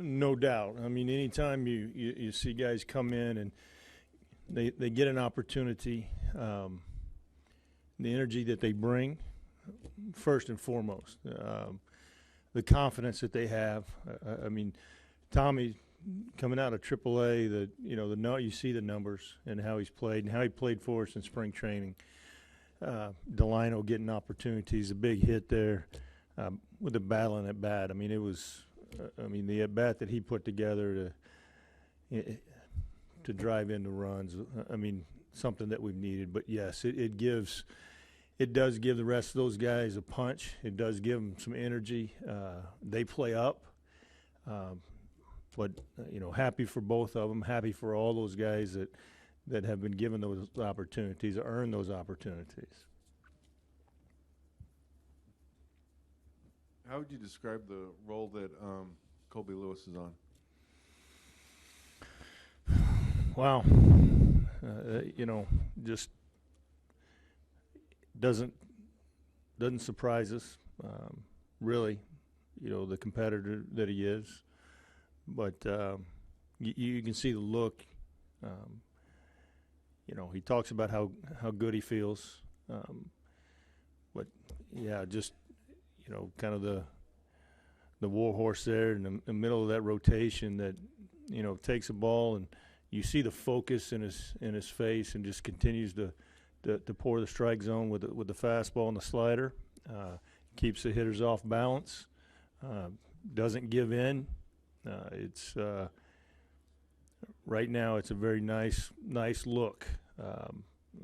No doubt. I mean, anytime you see guys come in and they get an opportunity, the energy that they bring, first and foremost, the confidence that they have. I mean, Tommy coming out of AAA, you see the numbers and how he's played and how he played for us in spring training. Delino getting opportunities, a big hit there with the battle at bat. I mean, it was. The at bat that he put together to drive into runs. I mean, something that we've needed. But yes, it does give the rest of those guys a punch. It does give them some energy. They play up. But happy for both of them. Happy for all those guys that have been given those opportunities, or earned those opportunities. How would you describe the role that Colby Lewis is on? Wow. Just doesn't surprise us, really, the competitor that he is. But you can see the look. He talks about how good he feels. But, yeah, just – kind of the war horse there in the middle of that rotation that, takes a ball and you see the focus in his face and just continues to pour the strike zone with the fastball and the slider. Keeps the hitters off balance. Doesn't give in. It's right now it's a very nice look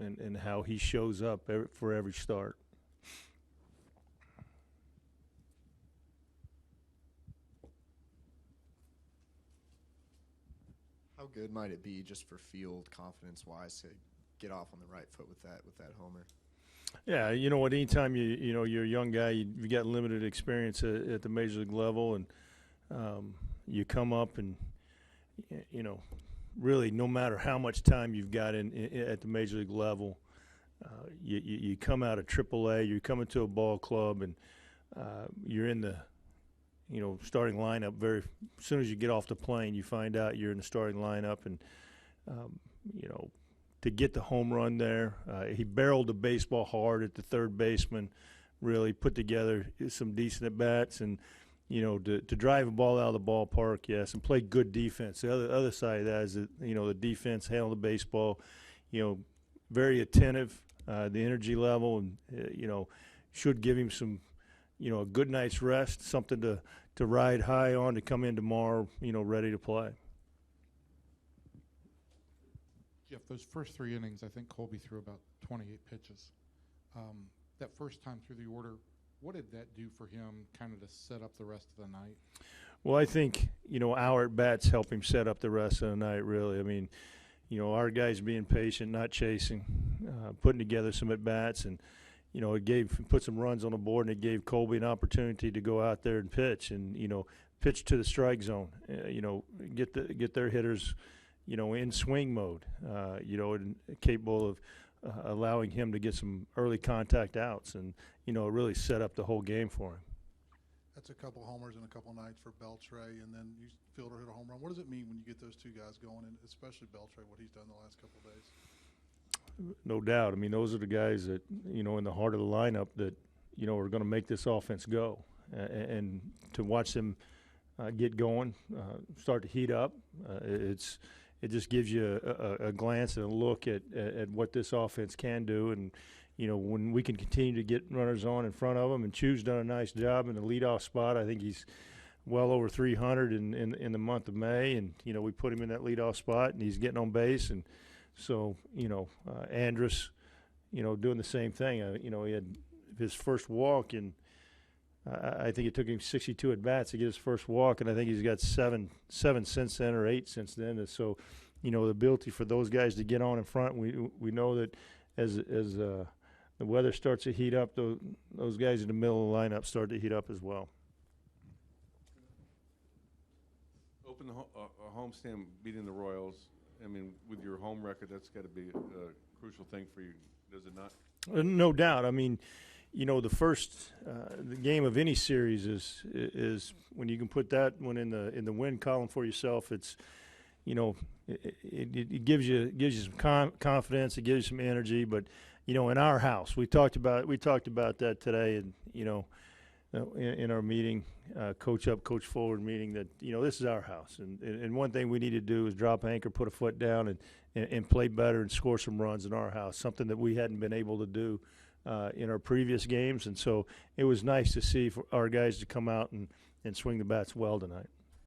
in how he shows up for every start. How good might it be just for field confidence-wise to get off on the right foot with that homer? Yeah, anytime you're a young guy, you got limited experience at the major league level, and you come up and really no matter how much time you've got at the major league level, you come out of AAA, you're coming to a ball club, and you're in the starting lineup. As soon as you get off the plane, you find out you're in the starting lineup, and to get the home run there, he barreled the baseball hard at the third baseman. Really put together some decent at bats, and to drive a ball out of the ballpark, yes, and play good defense. The other side of that is that the defense handled the baseball, very attentive, the energy level, and should give him some. A good night's rest, something to ride high on to come in tomorrow, ready to play. Jeff, those first 3 innings, I think Colby threw about 28 pitches. That first time through the order, what did that do for him kind of to set up the rest of the night? Well, I think, our at-bats help him set up the rest of the night, really. I mean, our guys being patient, not chasing, putting together some at-bats, and it put some runs on the board, and it gave Colby an opportunity to go out there and pitch, and pitch to the strike zone. Get their hitters, in swing mode. And capable of allowing him to get some early contact outs, and it really set up the whole game for him. That's a couple homers in a couple nights for Beltre, and then Fielder hit a home run. What does it mean when you get those two guys going, and especially Beltre, what he's done the last couple of days? No doubt. I mean, those are the guys that, in the heart of the lineup that, are going to make this offense go. And to watch them get going, start to heat up, it just gives you a glance and a look at what this offense can do. And, when we can continue to get runners on in front of them, and Chu's done a nice job in the leadoff spot. I think he's well over 300 in the month of May. And, we put him in that leadoff spot, and he's getting on base. And so, Andrus, doing the same thing. He had his first walk, and I think it took him 62 at-bats to get his first walk, and I think he's got seven since then, or 8 since then. And so, the ability for those guys to get on in front, we know that as the weather starts to heat up, those guys in the middle of the lineup start to heat up as well. Open a homestand beating the Royals. I mean, with your home record, that's got to be a crucial thing for you, does it not? No doubt. I mean, the game of any series is when you can put that one in the win column for yourself. It's, it gives you some confidence, it gives you some energy. But in our house, we talked about that today, and in our meeting, coach up, coach forward meeting, that this is our house, and one thing we need to do is drop anchor, put a foot down, and play better and score some runs in our house. Something that we hadn't been able to do in our previous games, and so it was nice to see for our guys to come out and swing the bats well tonight.